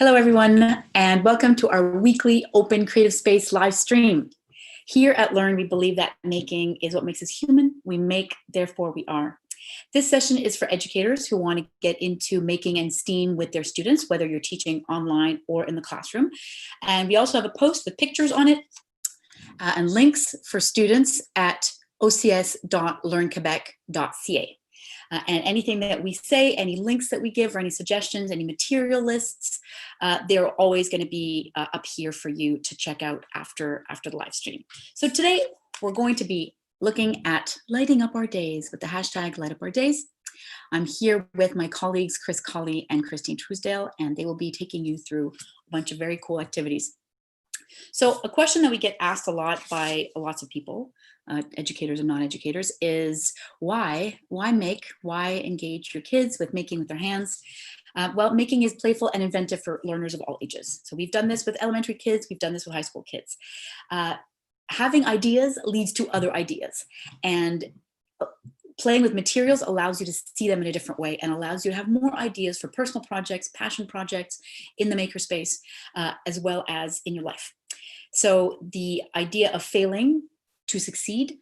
Hello, everyone, and welcome to our weekly Open Creative Space live stream. Here at Learn, we believe that making is what makes us human. We make, therefore we are. This session is for educators who want to get into making and STEAM with their students, whether you're teaching online or in the classroom. And we also have a post with pictures on it and links for students at ocs.learnquebec.ca. And anything that we say, any links that we give, or any suggestions, any material lists, they're always going to be up here for you to check out after the live stream. So today we're going to be looking at lighting up our days with the hashtag Light Up Our Days. I'm here with my colleagues Chris Colley and Christine Truesdale, and they will be taking you through a bunch of very cool activities. So a question that we get asked a lot by lots of people, educators and non-educators, is why engage your kids with making with their hands? Well, making is playful and inventive for learners of all ages. So we've done this with elementary kids, we've done this with high school kids. Having ideas leads to other ideas, and playing with materials allows you to see them in a different way and allows you to have more ideas for personal projects, passion projects in the makerspace, as well as in your life. So the idea of failing to succeed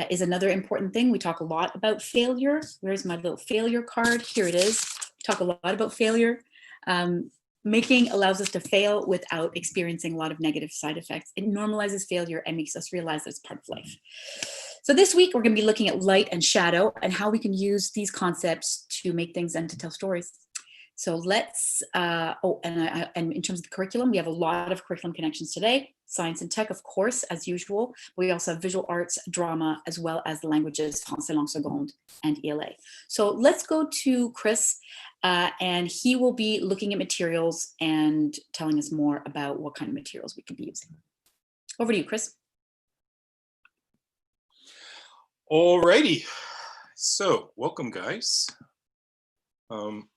is another important thing. We talk a lot about failure. Where's my little failure card? Here it is. We talk a lot about failure. Making allows us to fail without experiencing a lot of negative side effects. It normalizes failure and makes us realize that it's part of life. So this week, we're going to be looking at light and shadow and how we can use these concepts to make things and to tell stories. So let's, and in terms of the curriculum, we have a lot of curriculum connections today. Science and tech, of course, as usual. We also have visual arts, drama, as well as the languages, Français langue seconde and ELA. So let's go to Chris, and he will be looking at materials and telling us more about what kind of materials we could be using. Over to you, Chris. Alrighty, so welcome guys.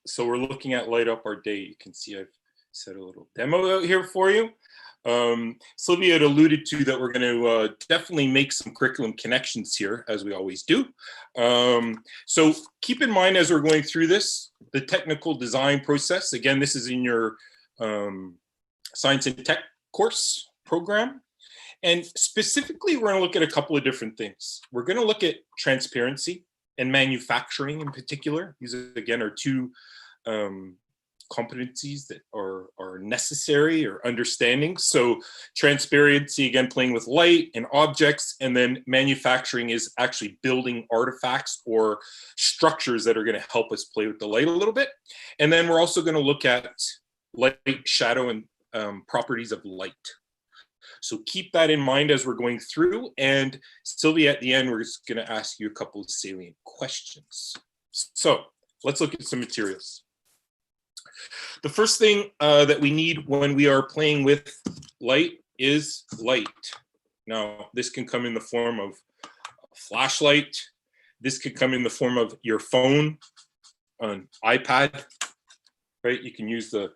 So we're looking at Light Up Our Day. You can see I've set a little demo out here for you. Sylvia had alluded to that we're going to definitely make some curriculum connections here, as we always do. So keep in mind as we're going through this, the technical design process. Again, this is in your science and tech course program. And specifically, we're going to look at a couple of different things. We're going to look at transparency and manufacturing in particular. These, again, are two competencies that are necessary or understanding. So transparency, again, playing with light and objects, and then manufacturing is actually building artifacts or structures that are going to help us play with the light a little bit. And then we're also going to look at light, shadow, and properties of light. So keep that in mind as we're going through, and Sylvia, at the end, we're just going to ask you a couple of salient questions. So let's look at some materials. The first thing that we need when we are playing with light is light. Now, this can come in the form of a flashlight. This could come in the form of your phone, an iPad, right? You can use the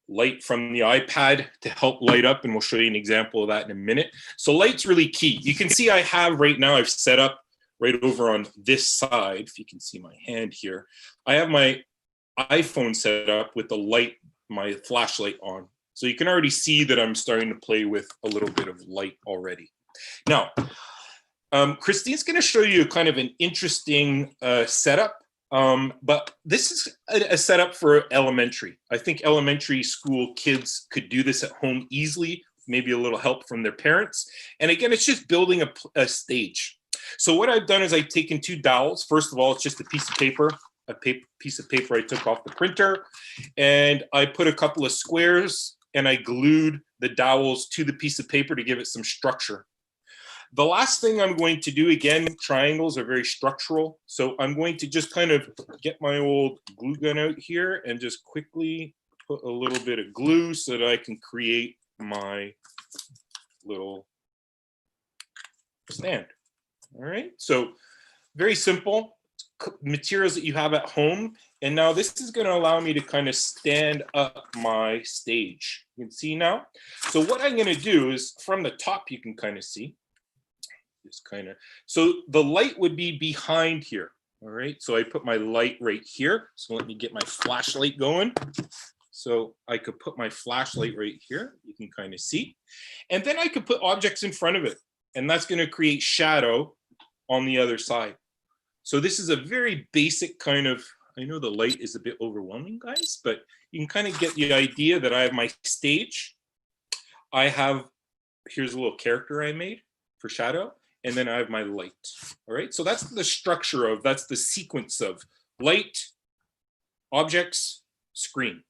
light from the iPad to help light up, and we'll show you an example of that in a minute. So light's really key. You can see I have right now, I've set up right over on this side, if you can see my hand here, I have my iPhone set up with the light, my flashlight on. So you can already see that I'm starting to play with a little bit of light already. Now, Christine's going to show you kind of an interesting setup. But this is a setup for elementary. I think elementary school kids could do this at home easily, maybe a little help from their parents. And again, it's just building a stage. So what I've done is I've taken two dowels. First of all, it's just a piece of paper I took off the printer, and I put a couple of squares and I glued the dowels to the piece of paper to give it some structure. The last thing I'm going to do, again, triangles are very structural. So I'm going to just kind of get my old glue gun out here and just quickly put a little bit of glue so that I can create my little stand. All right, so very simple materials that you have at home. And now this is going to allow me to kind of stand up my stage. You can see now. So what I'm going to do is from the top, you can kind of see. So the light would be behind here. All right, so I put my light right here. So let me get my flashlight going. So I could put my flashlight right here. You can kind of see. And then I could put objects in front of it. And that's going to create shadow on the other side. So this is a very basic kind of, I know the light is a bit overwhelming, guys, but you can kind of get the idea that I have my stage. I have, here's a little character I made for shadow. And then I have my light. All right. So that's the structure of, that's the sequence of light, objects, screen.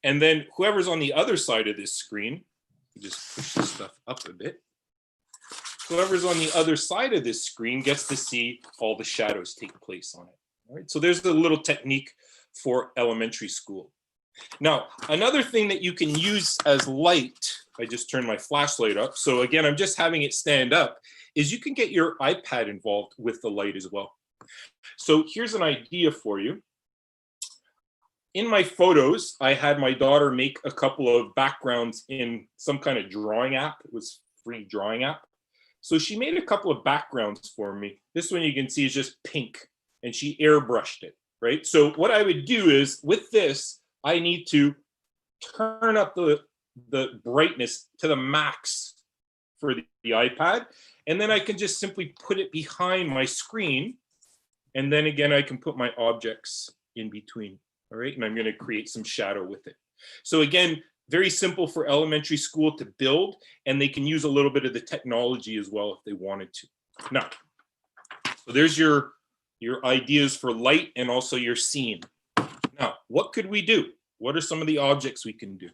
And then whoever's on the other side of this screen, just push this stuff up a bit. Whoever's on the other side of this screen gets to see all the shadows take place on it. All right, so there's the little technique for elementary school. Now, another thing that you can use as light, I just turned my flashlight up. So again, I'm just having it stand up, is you can get your iPad involved with the light as well. So here's an idea for you. In my photos, I had my daughter make a couple of backgrounds in some kind of drawing app. It was a free drawing app. So she made a couple of backgrounds for me. This one you can see is just pink and she airbrushed it, right? So what I would do is with this, I need to turn up the brightness to the max for the iPad. And then I can just simply put it behind my screen. And then again, I can put my objects in between. All right, and I'm going to create some shadow with it. So again, very simple for elementary school to build, and they can use a little bit of the technology as well if they wanted to. Now, so there's your ideas for light and also your scene. Now, what could we do? What are some of the objects we can do?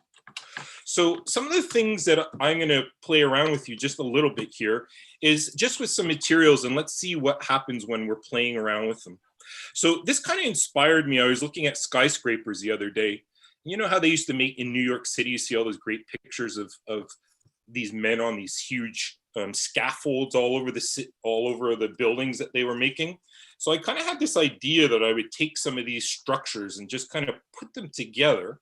So some of the things that I'm going to play around with you just a little bit here is just with some materials, and let's see what happens when we're playing around with them. So this kind of inspired me. I was looking at skyscrapers the other day. You know how they used to make in New York City, you see all those great pictures of these men on these huge scaffolds all over the buildings that they were making. So I kind of had this idea that I would take some of these structures and just kind of put them together.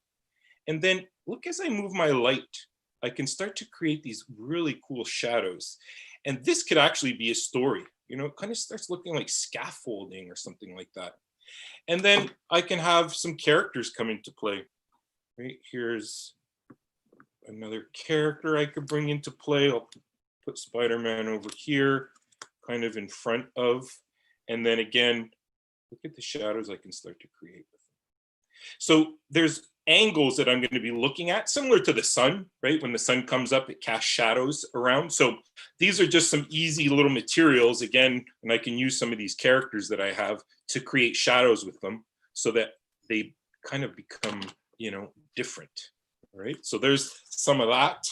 And then look, as I move my light, I can start to create these really cool shadows. And this could actually be a story. You know, it kind of starts looking like scaffolding or something like that. And then I can have some characters come into play. Right, here's another character I could bring into play. I'll put Spider-Man over here, kind of in front of. And then again, look at the shadows I can start to create with them. So there's angles that I'm going to be looking at, similar to the sun, right? When the sun comes up, it casts shadows around. So these are just some easy little materials, again, and I can use some of these characters that I have to create shadows with them so that they kind of become, you know, different, right? So there's some of that.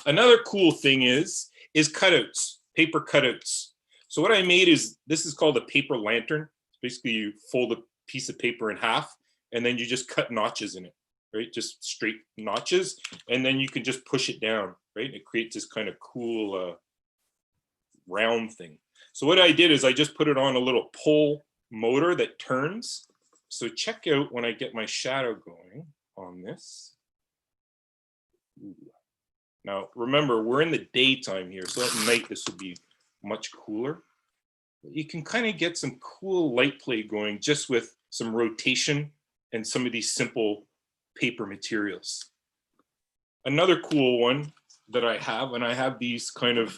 Another cool thing is cutouts, paper cutouts. So what I made is, this is called a paper lantern. Basically, you fold a piece of paper in half, and then you just cut notches in it. Right, just straight notches, and then you can just push it down, right? It creates this kind of cool round thing. So what I did is I just put it on a little pull motor that turns. So check out when I get my shadow going on this. Ooh. Now remember, we're in the daytime here, so at night this would be much cooler. But you can kind of get some cool light play going just with some rotation and some of these simple paper materials. Another cool one that I have, and I have these kind of,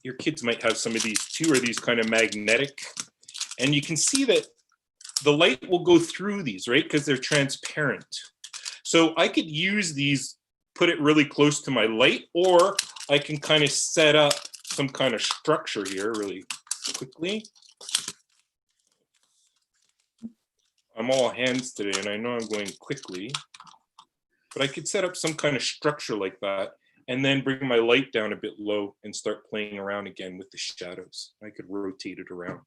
your kids might have some of these too, are these kind of magnetic. And you can see that the light will go through these, right? Because they're transparent. So I could use these, put it really close to my light, or I can kind of set up some kind of structure here really quickly. I'm all hands today, and I know I'm going quickly, but I could set up some kind of structure like that, and then bring my light down a bit low and start playing around again with the shadows. I could rotate it around.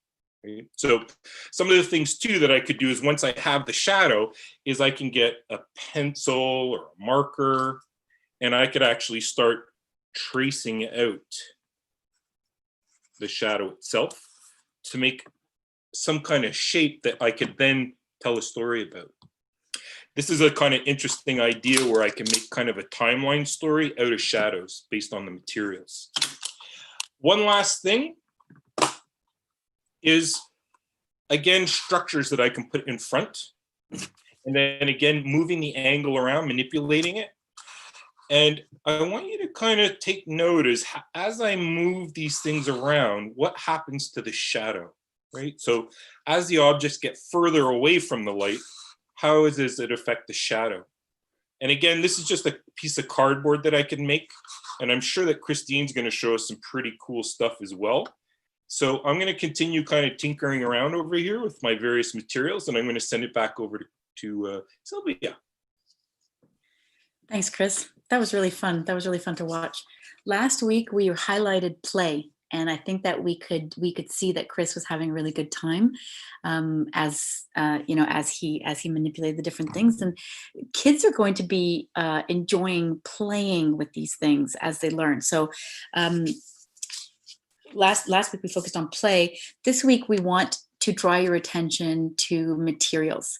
Right? So some of the things too that I could do is, once I have the shadow, is I can get a pencil or a marker, and I could actually start tracing out the shadow itself to make some kind of shape that I could then tell a story about. This is a kind of interesting idea where I can make kind of a timeline story out of shadows based on the materials. One last thing is, again, structures that I can put in front. And then again, moving the angle around, manipulating it. And I want you to kind of take note as I move these things around, what happens to the shadow, right? So as the objects get further away from the light, how does it affect the shadow? And again, this is just a piece of cardboard that I can make. And I'm sure that Christine's going to show us some pretty cool stuff as well. So I'm going to continue kind of tinkering around over here with my various materials, and I'm going to send it back over to Sylvia. Thanks, Chris. That was really fun. That was really fun to watch. Last week we highlighted play, and I think that we could see that Chris was having a really good time as he manipulated the different things. And kids are going to be enjoying playing with these things as they learn. So last week we focused on play. This week we want to draw your attention to materials.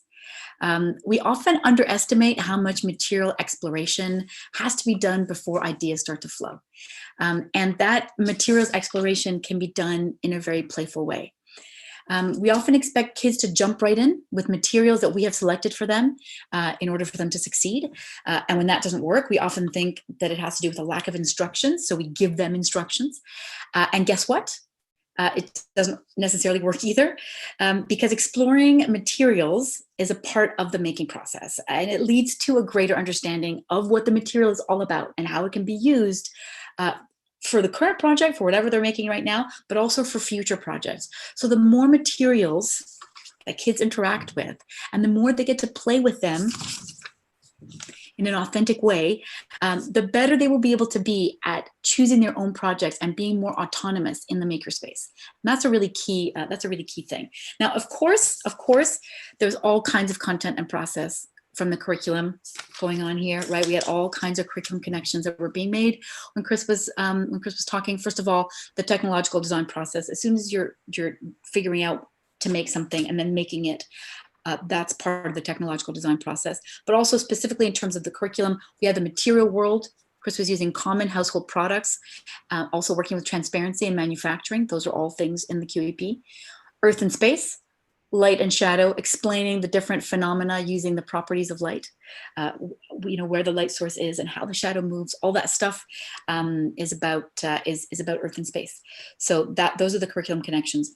We often underestimate how much material exploration has to be done before ideas start to flow. And that materials exploration can be done in a very playful way. We often expect kids to jump right in with materials that we have selected for them in order for them to succeed. And when that doesn't work, we often think that it has to do with a lack of instructions. So we give them instructions. And guess what? It doesn't necessarily work either, because exploring materials is a part of the making process, and it leads to a greater understanding of what the material is all about and how it can be used for the current project, for whatever they're making right now, but also for future projects. So the more materials that kids interact with, and the more they get to play with them in an authentic way, the better they will be able to be at choosing their own projects and being more autonomous in the makerspace. And that's a really key. That's a really key thing. Now, of course, there's all kinds of content and process from the curriculum going on here, right? We had all kinds of curriculum connections that were being made when Chris was talking. First of all, the technological design process. As soon as you're figuring out to make something and then making it, that's part of the technological design process. But also specifically in terms of the curriculum, we have the material world. Chris was using common household products, also working with transparency and manufacturing. Those are all things in the QEP. Earth and space, light and shadow, explaining the different phenomena using the properties of light, where the light source is and how the shadow moves. All that stuff is about earth and space. So those are the curriculum connections,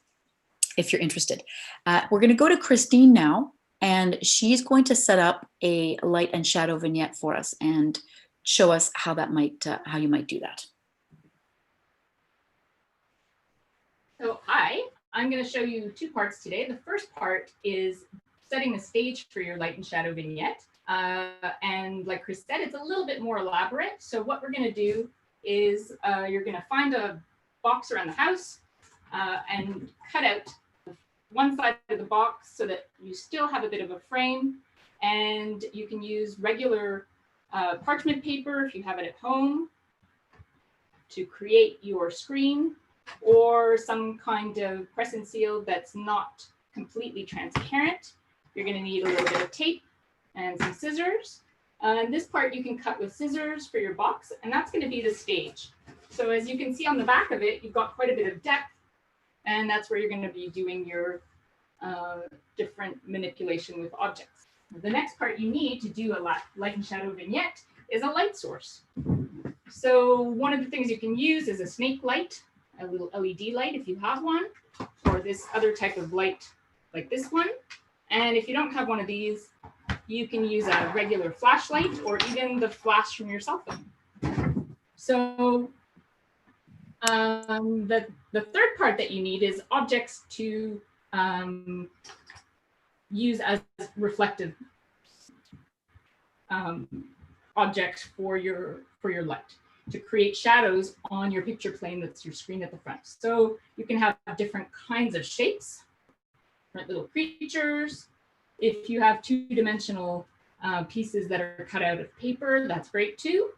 if you're interested. We're going to go to Christine now, and she's going to set up a light and shadow vignette for us and show us how you might do that. So I'm going to show you two parts today. The first part is setting the stage for your light and shadow vignette. And like Chris said, it's a little bit more elaborate. So what we're going to do is you're going to find a box around the house and cut out one side of the box so that you still have a bit of a frame, and you can use regular parchment paper if you have it at home to create your screen, or some kind of press and seal that's not completely transparent. You're going to need a little bit of tape and some scissors. And this part you can cut with scissors for your box, and that's going to be the stage. So as you can see on the back of it, you've got quite a bit of depth, and that's where you're going to be doing your different manipulation with objects. The next part you need to do a light and shadow vignette is a light source. So one of the things you can use is a snake light, a little LED light if you have one, or this other type of light like this one. And if you don't have one of these, you can use a regular flashlight or even the flash from your cell phone. So the third part that you need is objects to use as reflective objects for your light, to create shadows on your picture plane that's your screen at the front. So you can have different kinds of shapes, different little creatures. If you have two-dimensional pieces that are cut out of paper, that's great too.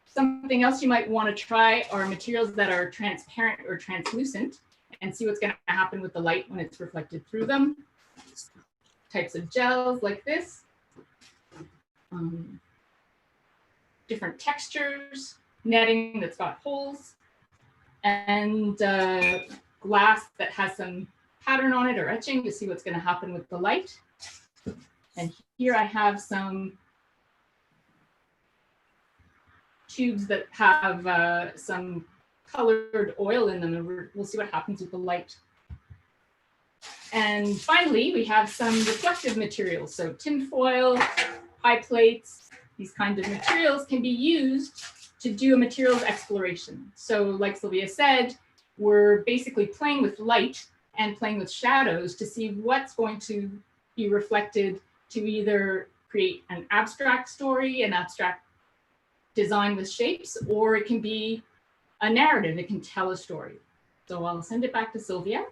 Something else you might want to try are materials that are transparent or translucent, and see what's going to happen with the light when it's reflected through them. Types of gels like this. Different textures, netting that's got holes, and glass that has some pattern on it or etching to see what's going to happen with the light. And here I have some tubes that have some colored oil in them, and we'll see what happens with the light. And finally, we have some reflective materials. So tin foil, pie plates, these kinds of materials can be used to do a materials exploration. So like Sylvia said, we're basically playing with light and playing with shadows to see what's going to be reflected to either create an abstract story, an abstract design with shapes, or it can be a narrative, it can tell a story. So I'll send it back to Sylvia,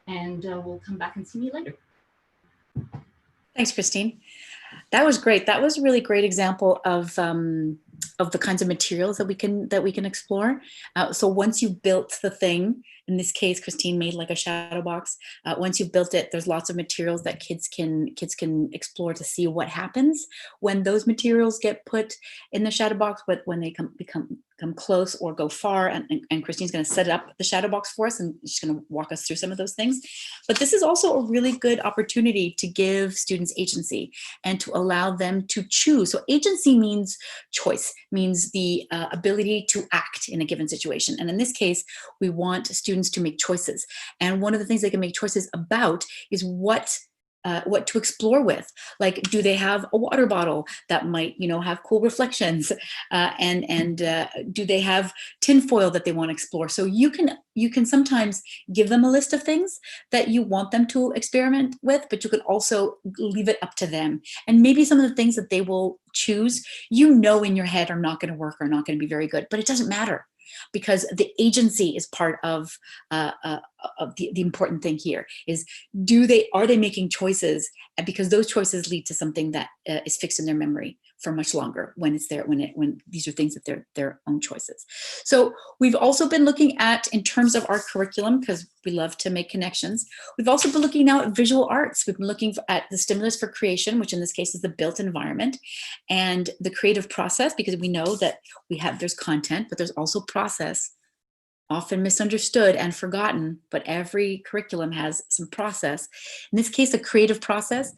and we'll come back and see me later. Thanks, Christine. That was great. That was a really great example of the kinds of materials that we can explore. So once you've built the thing, in this case, Christine made like a shadow box. Once you've built it, there's lots of materials that kids can explore to see what happens when those materials get put in the shadow box, but when they come close or go far. And Christine's going to set up the shadow box for us, and she's going to walk us through some of those things. But this is also a really good opportunity to give students agency and to allow them to choose. So agency means choice, means the ability to act in a given situation. And in this case, we want students to make choices. And one of the things they can make choices about is what to explore with. Like, do they have a water bottle that might, have cool reflections? And do they have tinfoil that they want to explore? So you can sometimes give them a list of things that you want them to experiment with, but you can also leave it up to them. And maybe some of the things that they will choose, in your head are not going to work or not going to be very good, but it doesn't matter, because the agency is part of the important thing here is, are they making choices? Because those choices lead to something that is fixed in their memory for much longer when it's there, when these are things that they're their own choices. So we've also been looking at, in terms of our curriculum, because we love to make connections, we've also been looking now at visual arts. We've been looking at the stimulus for creation, which in this case is the built environment, and the creative process, because we know that there's content, but there's also process, often misunderstood and forgotten, but every curriculum has some process. In this case, a creative process,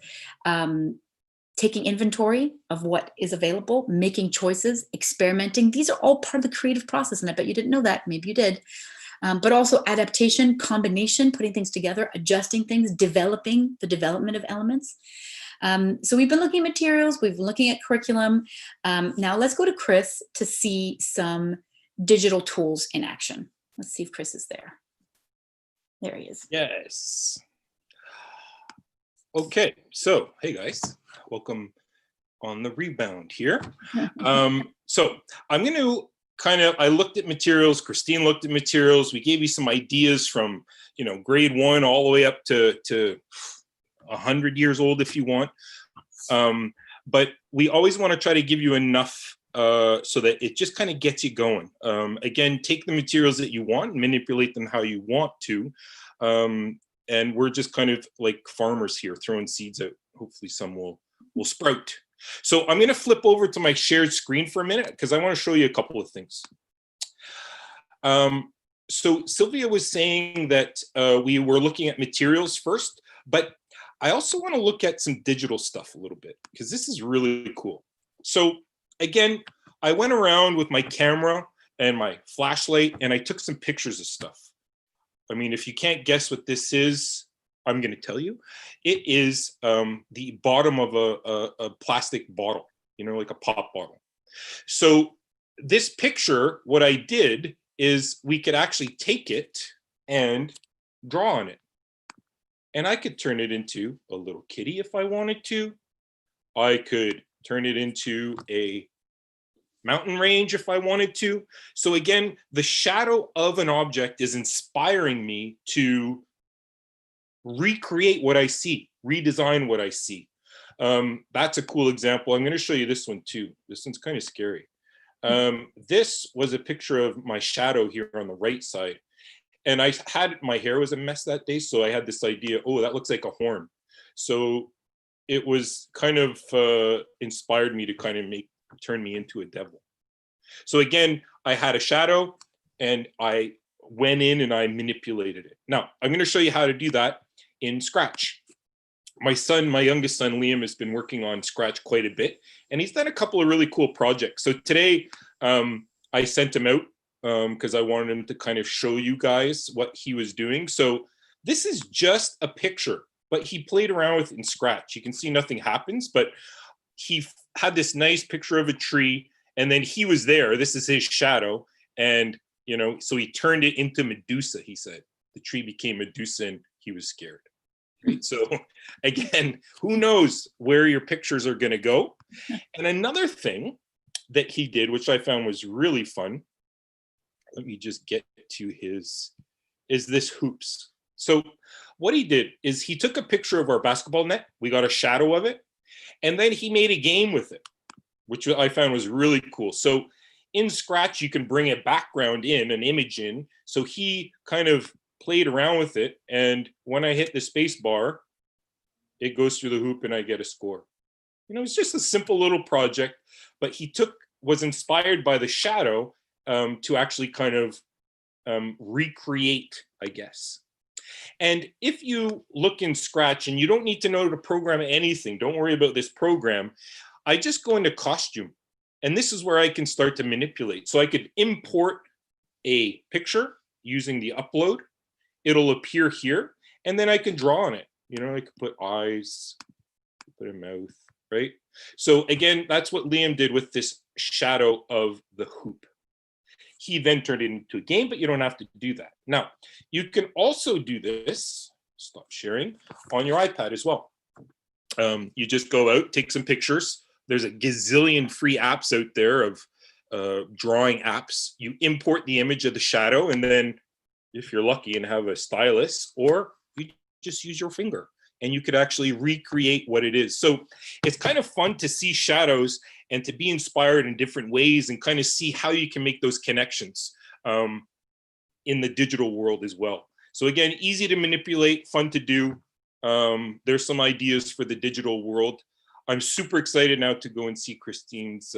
taking inventory of what is available, making choices, experimenting. These are all part of the creative process, and I bet you didn't know that. Maybe you did. But also adaptation, combination, putting things together, adjusting things, developing the development of elements. So we've been looking at materials, we've been looking at curriculum. Now let's go to Chris to see some digital tools in action. Let's see if Chris is there. There he is. Yes. Okay, so hey guys, welcome on the Rebound here. So I'm going to I looked at materials, Christine looked at materials, we gave you some ideas from, grade 1 all the way up to 100 years old if you want. But we always want to try to give you enough so that it just kind of gets you going. Again, take the materials that you want, manipulate them how you want to. And we're just kind of like farmers here, throwing seeds out. Hopefully some will sprout. So I'm going to flip over to my shared screen for a minute because I want to show you a couple of things. So Sylvia was saying that we were looking at materials first, but I also want to look at some digital stuff a little bit because this is really cool. So again, I went around with my camera and my flashlight and I took some pictures of stuff. I mean, if you can't guess what this is, I'm going to tell you. It is the bottom of a plastic bottle, like a pop bottle. So this picture, what I did is we could actually take it and draw on it. And I could turn it into a little kitty if I wanted to. I could turn it into a mountain range if I wanted to. So again, the shadow of an object is inspiring me to recreate what I see, redesign what I see. That's a cool example. I'm going to show you this one too. This one's kind of scary. This was a picture of my shadow here on the right side. And my hair was a mess that day. So I had this idea, oh, that looks like a horn. So it was kind of inspired me to kind of turn me into a devil. So again, I had a shadow and I went in and I manipulated it. Now I'm going to show you how to do that in Scratch. my youngest son, Liam, has been working on Scratch quite a bit, and he's done a couple of really cool projects. So today, I sent him out because I wanted him to kind of show you guys what he was doing. So this is just a picture, but he played around with it in Scratch. You can see nothing happens, but he had this nice picture of a tree, and then he was there. This is his shadow, and so he turned it into Medusa. He said the tree became Medusa, and he was scared. Right? So again, who knows where your pictures are going to go? And another thing that he did, which I found was really fun, let me just get to is this hoops. So what he did is he took a picture of our basketball net. We got a shadow of it, and then he made a game with it, which I found was really cool. So in Scratch, you can bring a background in, an image in. So he kind of played around with it, and when I hit the space bar, it goes through the hoop and I get a score. It's just a simple little project, but he was inspired by the shadow to actually kind of recreate, I guess. And if you look in Scratch, and you don't need to know to program anything, don't worry about this program, I just go into costume, and this is where I can start to manipulate. So I could import a picture using the upload. It'll appear here, and then I can draw on it. I could put eyes, put a mouth, right? So again, that's what Liam did with this shadow of the hoop. He then turned it into a game, but you don't have to do that. Now, you can also do this, stop sharing, on your iPad as well. You just go out, take some pictures. There's a gazillion free apps out there of drawing apps. You import the image of the shadow, and then if you're lucky and have a stylus, or you just use your finger, and you could actually recreate what it is. So it's kind of fun to see shadows and to be inspired in different ways, and kind of see how you can make those connections in the digital world as well. So again, easy to manipulate, fun to do. There's some ideas for the digital world. I'm super excited now to go and see Christine's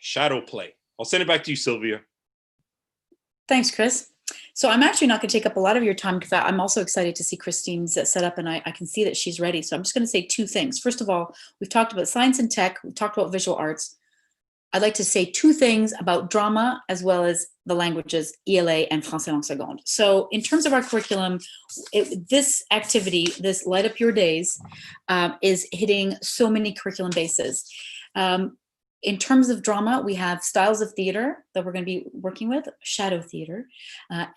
shadow play. I'll send it back to you, Sylvia. Thanks, Chris. So I'm actually not going to take up a lot of your time, because I'm also excited to see Christine's setup, and I can see that she's ready. So I'm just going to say two things. First of all, we've talked about science and tech. We've talked about visual arts. I'd like to say two things about drama, as well as the languages ELA and Français Langue Seconde. So in terms of our curriculum, this activity, this Light Up Your Days, is hitting so many curriculum bases. In terms of drama, we have styles of theater that we're going to be working with, shadow theater,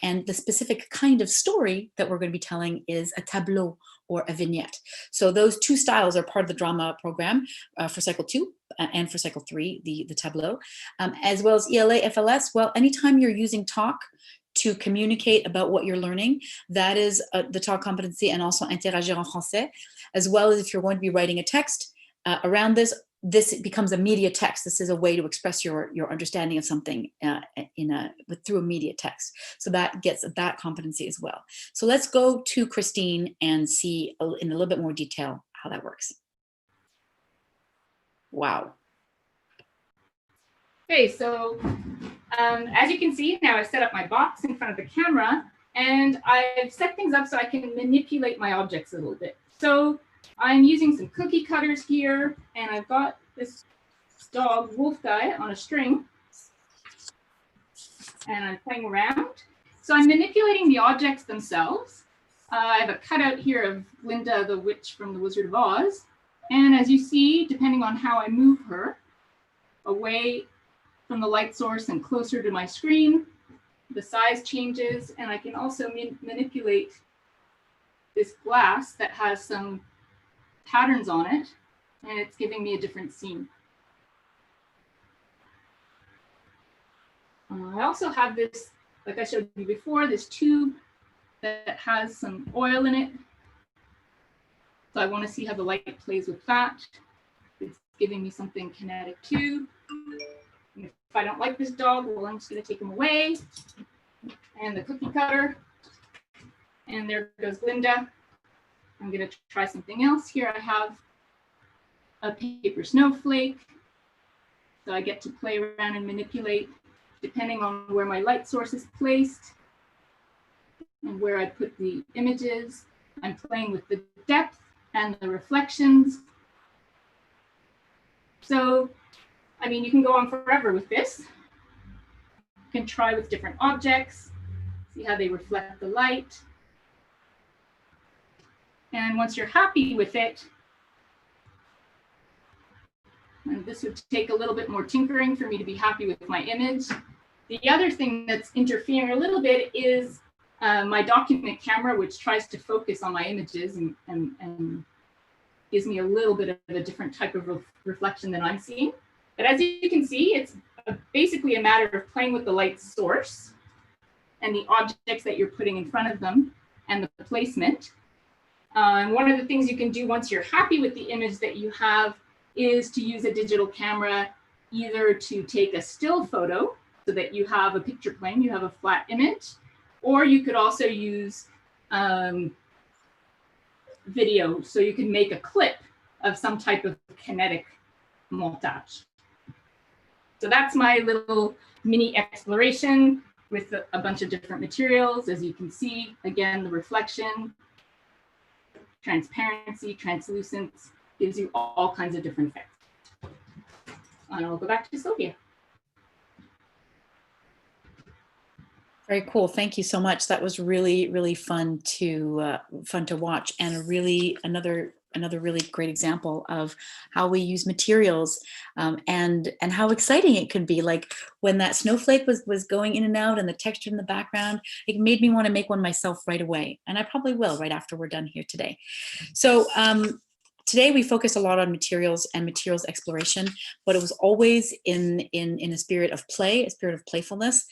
and the specific kind of story that we're going to be telling is a tableau or a vignette. So those two styles are part of the drama program for cycle 2 and for cycle 3, the tableau, as well as ELA, FLS. Well, anytime you're using talk to communicate about what you're learning, that is the talk competency, and also interagir en français, as well as if you're going to be writing a text around this. This becomes a media text. This is a way to express your understanding of something through a media text. So that gets that competency as well. So let's go to Christine and see in a little bit more detail how that works. Wow. Okay, so as you can see, now I've set up my box in front of the camera, and I've set things up so I can manipulate my objects a little bit. So I'm using some cookie cutters here, and I've got this dog, wolf guy, on a string, and I'm playing around. So I'm manipulating the objects themselves. I have a cutout here of Glinda, the witch from the Wizard of Oz. And as you see, depending on how I move her away from the light source and closer to my screen, the size changes, and I can also manipulate this glass that has some patterns on it, and it's giving me a different scene. I also have this, like I showed you before, this tube that has some oil in it. So I want to see how the light plays with that. It's giving me something kinetic too. And if I don't like this dog, well, I'm just going to take him away. And the cookie cutter. And there goes Glinda. I'm going to try something else. Here I have a paper snowflake. So I get to play around and manipulate depending on where my light source is placed and where I put the images. I'm playing with the depth and the reflections. So, I mean, you can go on forever with this. You can try with different objects, see how they reflect the light. And once you're happy with it, and this would take a little bit more tinkering for me to be happy with my image. The other thing that's interfering a little bit is my document camera, which tries to focus on my images and gives me a little bit of a different type of reflection than I'm seeing. But as you can see, it's basically a matter of playing with the light source and the objects that you're putting in front of them and the placement. And one of the things you can do once you're happy with the image that you have is to use a digital camera, either to take a still photo so that you have a picture plane, you have a flat image, or you could also use video, so you can make a clip of some type of kinetic montage. So that's my little mini exploration with a bunch of different materials. As you can see, again, the reflection, transparency, translucence, gives you all kinds of different effects. And I'll go back to Sylvia. Very cool. Thank you so much. That was really, really fun to watch, and another really great example of how we use materials and how exciting it could be. Like when that snowflake was going in and out and the texture in the background, it made me want to make one myself right away. And I probably will right after we're done here today. So today we focused a lot on materials and materials exploration, but it was always in a spirit of play, a spirit of playfulness.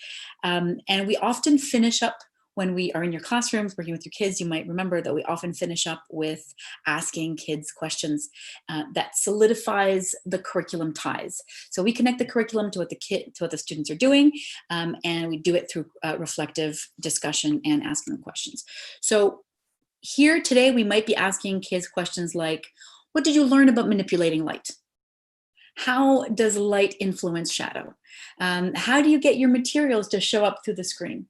And we often finish up when we are in your classrooms working with your kids. You might remember that we often finish up with asking kids questions that solidifies the curriculum ties. So we connect the curriculum to what the students are doing, and we do it through reflective discussion and asking them questions. So here today, we might be asking kids questions like, what did you learn about manipulating light? How does light influence shadow? How do you get your materials to show up through the screen?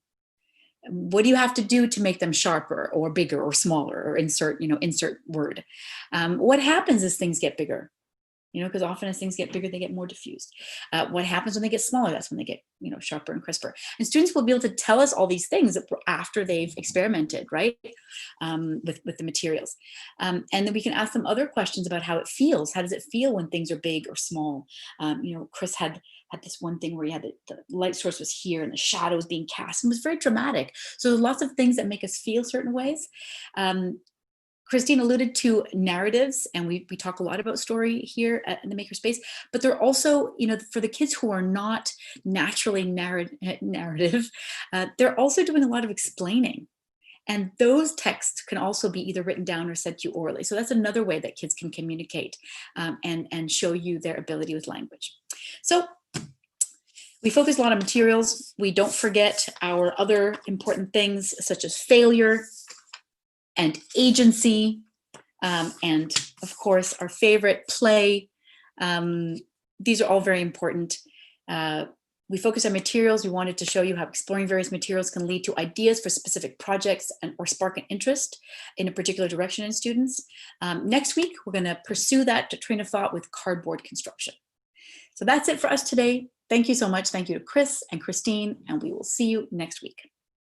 What do you have to do to make them sharper or bigger or smaller, or insert word? What happens as things get bigger? Because often as things get bigger, they get more diffused. What happens when they get smaller? That's when they get, sharper and crisper. And students will be able to tell us all these things after they've experimented, right, with the materials. And then we can ask them other questions about how it feels. How does it feel when things are big or small? Chris had this one thing where he had the light source was here and the shadow was being cast, and it was very dramatic. So there's lots of things that make us feel certain ways. Christine alluded to narratives, and we talk a lot about story here in the Makerspace, but they're also, for the kids who are not naturally narrative, they're also doing a lot of explaining. And those texts can also be either written down or sent to you orally. So that's another way that kids can communicate and show you their ability with language. So we focus a lot on materials. We don't forget our other important things, such as failure and agency, and of course, our favorite, play. These are all very important. We focus on materials. We wanted to show you how exploring various materials can lead to ideas for specific projects or spark an interest in a particular direction in students. Next week, we're going to pursue that train of thought with cardboard construction. So that's it for us today. Thank you so much. Thank you to Chris and Christine, and we will see you next week.